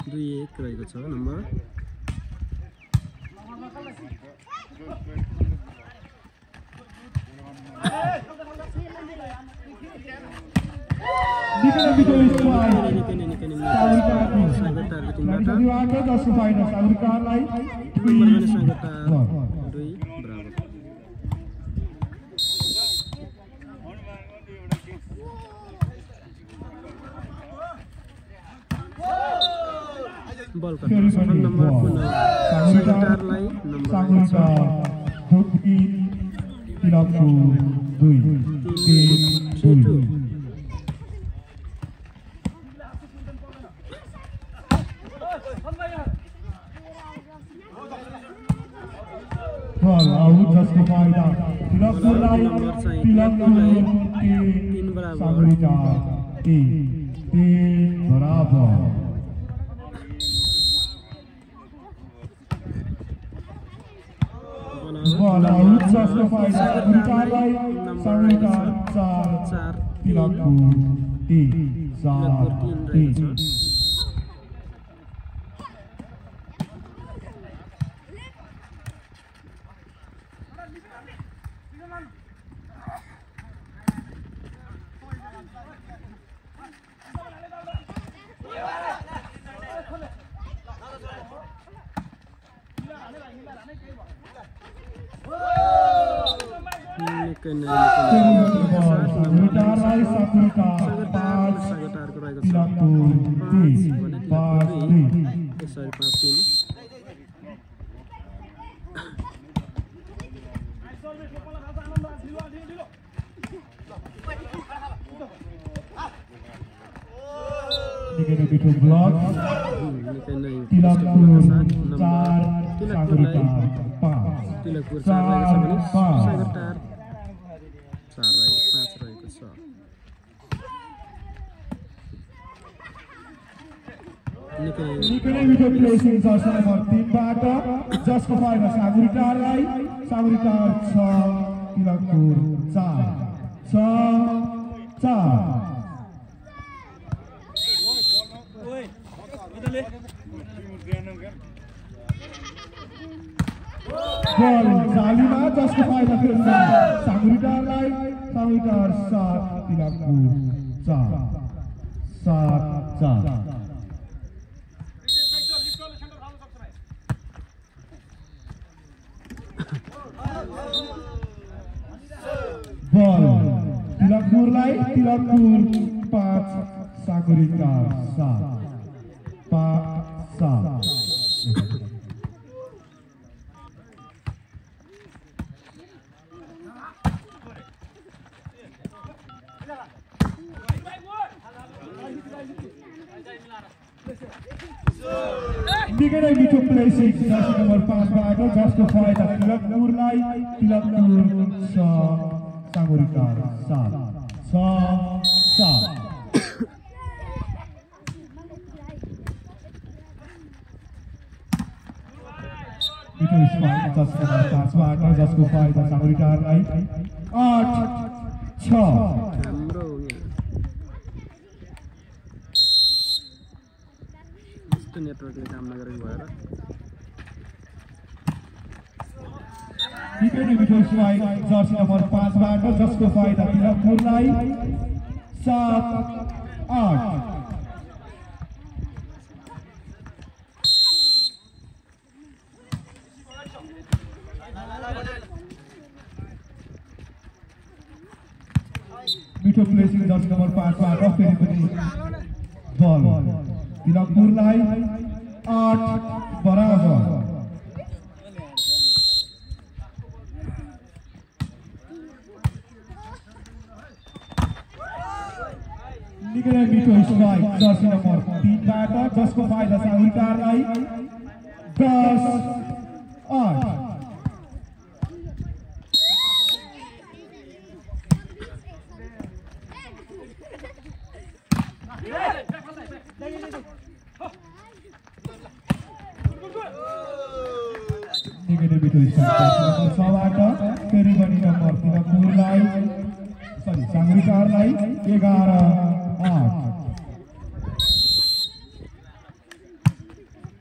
2-1 रहेको छ नम्बर बल का नंबर 11-8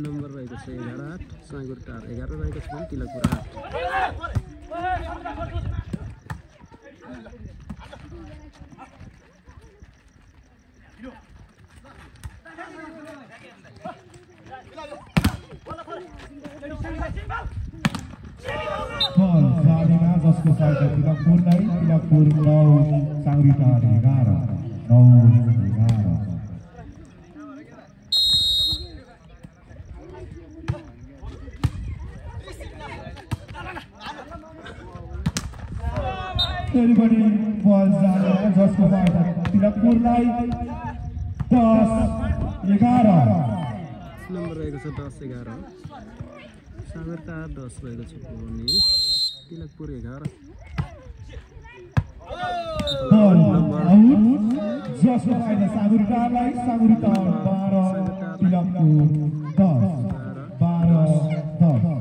नम्बर रहेको छ 11-8 साँगुरटार 11 रहेको छ भने तिलकपुर 8 जसको फाइदा तिलकपुरलाई तिलकपुर 9 साँगुरटार 11 फेरि पनि बल जाँदैन जसको फाइदा तिलकपुरलाई 10-11 नम्बर रहेको छ 10-11 साँगुरटार 10 रहेको छ भने तिलकपुर 11 जसको फाइदा साँगुरटारलाई साँगुरटार 12 तिलकपुर 10-12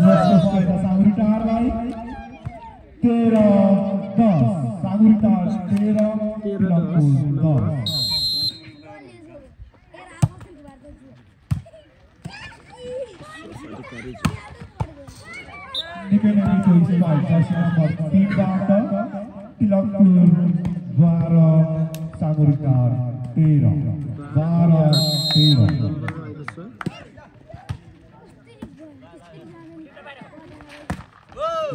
जसको फाइदा साँगुरटारलाई 13-10 साँगुरटार 13 तिलकपुर 10 तिलकपुर 12 साँगुरटार 13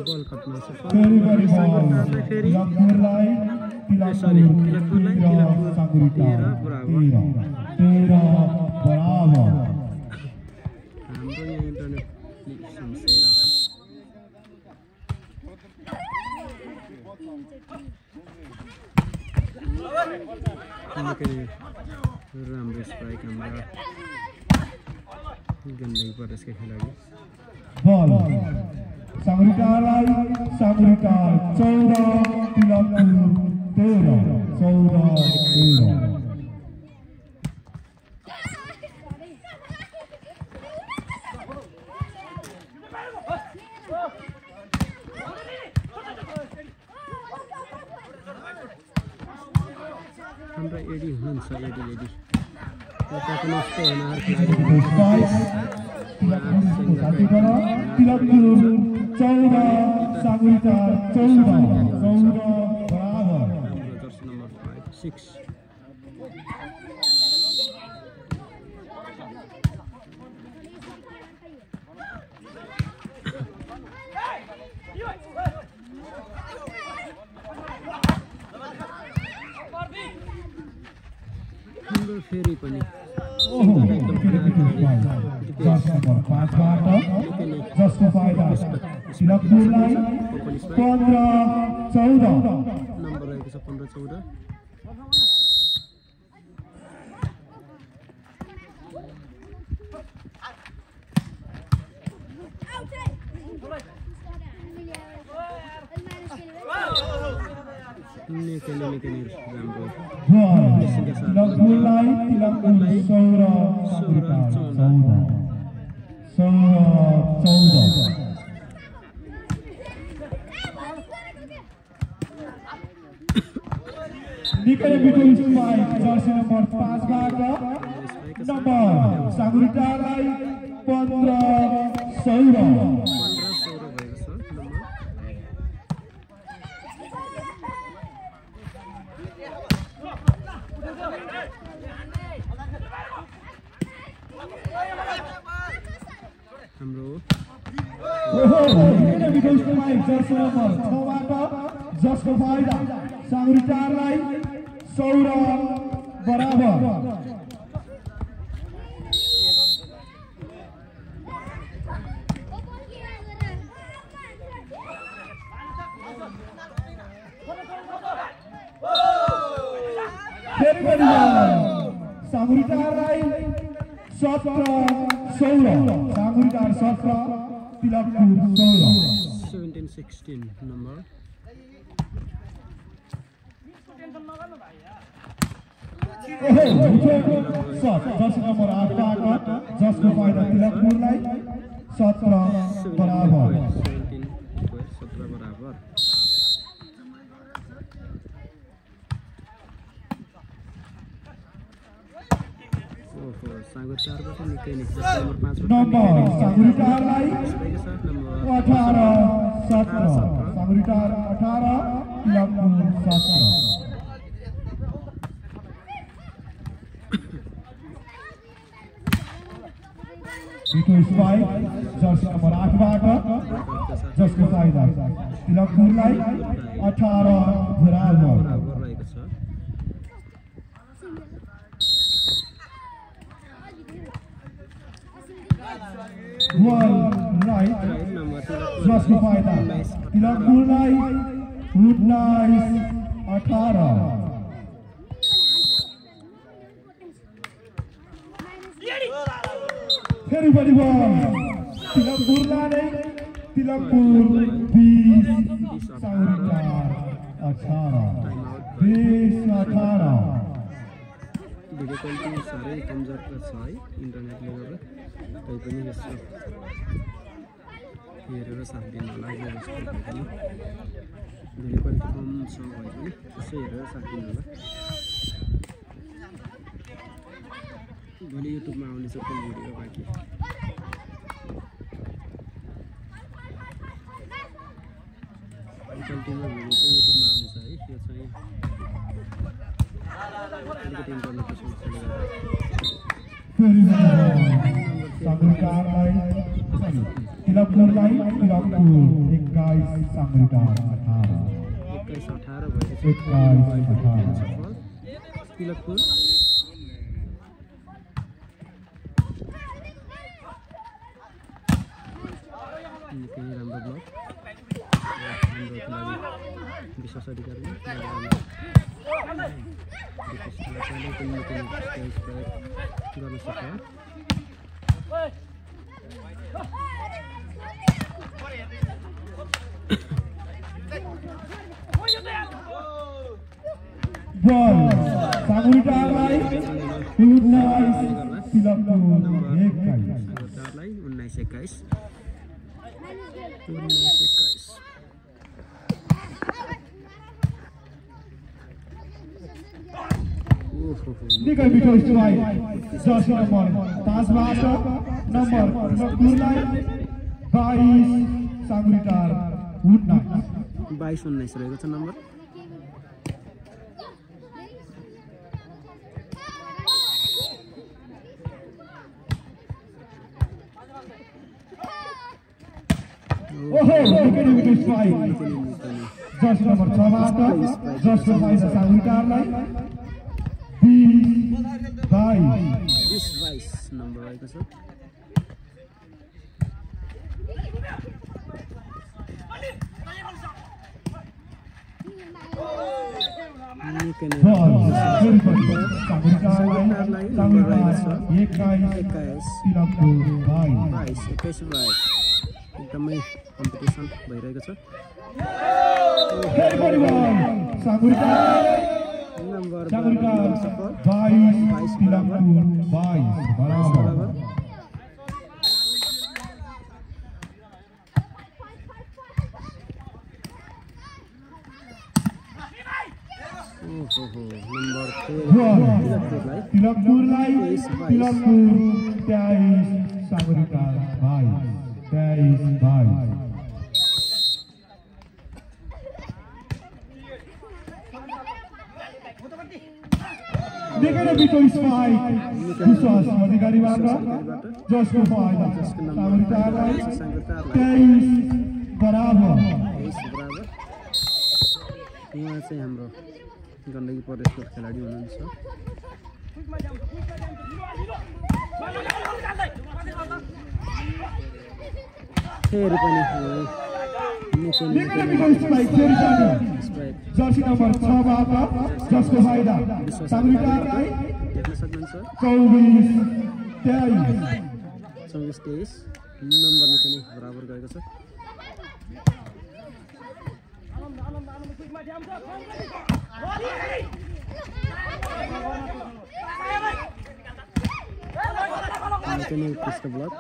बल खत्म छ तिलकपुरलाई साँगुरटार 13 बराबर हाम्रो यहाँ इन्टरनेट समस्या राम्रो स्ट्राइक हाम्रा गन्दै प्रदेशका खेलाडी बल साँगुरटारलाई साँगुरटार 14 तिलकपुर 13 हाम्रो एडी हुनुहुन्छ एडी यता पनि यस्तै हुनार तिलकपुर 14 साँगुरटार 14 बराबर जर्सी नम्बर 5-6 फेरि पनि जसको फाइदा तिलकपुरलाई 15-14 नम्बर रहेको छ 15-14 तिलकपुरलाई तिलकपुर 16 निकै बिटुल स्पाइक जर्सी नम्बर 5 बाट नम्बर साँगुरटारलाई 15-16 जसको फाइदा साँगुरटारलाई 16 बराबर साँगुरटारलाई 17-16 साँगुरटार 17 तिलकपुर 16 17-16 नम्बर जर्सी नम्बर 8 बाट जसको फाइदा तिलकपुरलाई 17 बराबर सागर 4 बाट निकै नै नम्बर 5 नम्बर सागरिटारलाई 18 17 सागरिटार 18 Tilakpur 17 Itu Ismail, jersey number 8 बाट जसको फाइदा तिलकपुरलाई 18 बराबर रहेको छ One right, जसको फाइदा तिलकपुरलाई 19 18 फेरि पनि बल तिलकपुरलाई तिलकपुर 20 सागरिटार 18 20 18 भिडियो क्वालिटी साह्रै कमजोर छ है इन्टरनेटले गर्दा तैपनि यसो हेरेर साथ दिनु होला जस्तो पनि भिडियो क्वालिटी कम छ भए पनि यसो हेरेर साथ दिनु होला भोलि युट्युबमा आउने छ फुल भिडियो बाँकी क्वालिटीमा भिडियो चाहिँ युट्युबमा आउने छ है यो चाहिँ अलिकति इन्टरनेटको समस्याले सागरिटारलाई तिलकपुरलाई तिलकपुर 21 सागरिटार 18 21 18 तिलकपुर निकै राम्रो ब्लक विश्वास अधिकारी गर्न सक्छ बल सागरिटारलाई 19 तिलकपुर 19 निकै मिठो स्ट्राइक जर्सी नम्बर 5 बाट नम्बर तिलकपुरलाई 22 सागरिटार 22-19 रहेको छ नम्बर ओहो निकै मिठो स्ट्राइक जर्सी नम्बर 6 बाट जसको फाइदा सागरिटारलाई 20-22 नम्बर रहेको छ एकदमै कम्पिटिसन भइरहेको छ नम्बर 22 बराबर तिलकपुरलाई तिलकपुर 23 सागरिटार 22 निकै मिठो स्पाइक विश्वास अधिकारीबाट जसको फाइदा सागरिटारलाई 23 बराबर यहाँ चाहिँ हाम्रो गण्डकी प्रदेशको खेलाडी हुनुहुन्छ फेरि पनि जर्सी नम्बर 6 बाट जसको फाइदा सागरिटारलाई देख्न सक्नुहुन्छ 24-23 नम्बर निकै नै बराबर गएको छ कृष्ण ब्लक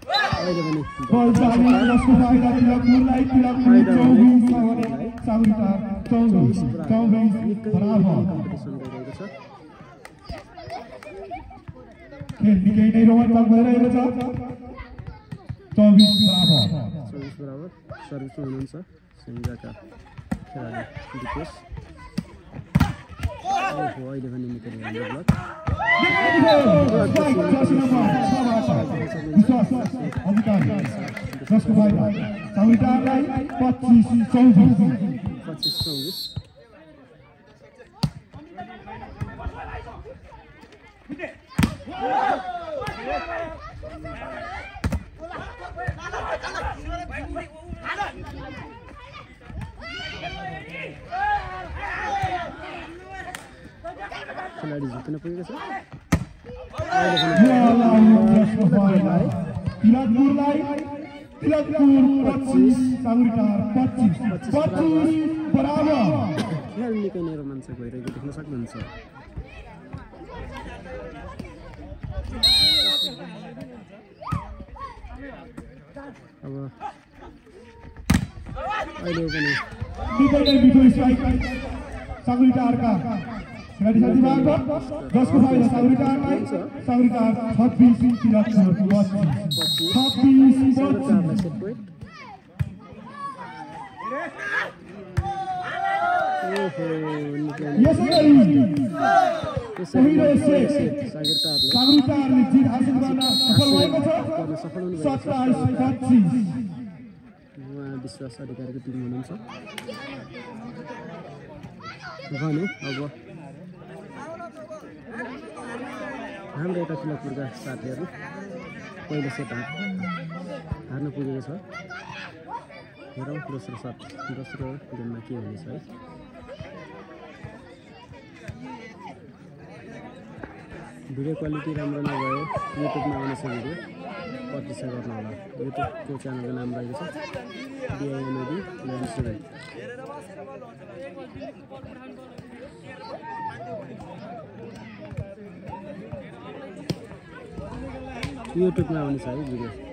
अहिले पनि बल जाने जसको फाइदा तिलकपुरलाई तिलकपुर 24 सागरिटार 24 बराबर कम्पिटिसन गरिरहेको छ खेल निकै नै रोमाञ्चक भइरहेको छ 24 बराबर सर्भिसमा हुनुहुन्छ सिङ्गाका खेलाडी दिपेश अहिले पनि निकै राम्रो खेलाडी जित्न पुगेको छ खेल निकै नै रोमाञ्चक भइरहेको देख्न सक्नुहुन्छ अब अहिले पनि खेलाडी साथीबाट जसको फाइदा सागरिकालाई सागरिका 26 तिलक 26 जित हासिल गर्न सफल भएको छ 27-25 विश्वास अधिकारीको टिम हुनुहुन्छ भने अब हाम्रो यता तिलकपुरका साथीहरू पहिलो सेट हार्न पुगेको छ हेरौँ दोस्रो गेममा के हुनेछ है भिडियो क्वालिटी राम्रो नभए युट्युबमा आउनेछ भिडियो प्रतीक्षा गर्नु होला युट्युबको च्यानलको नाम रहेको छ डिआइएनओडी ल्यान्सुराई युट्युबमा आउनेछ है भिडियो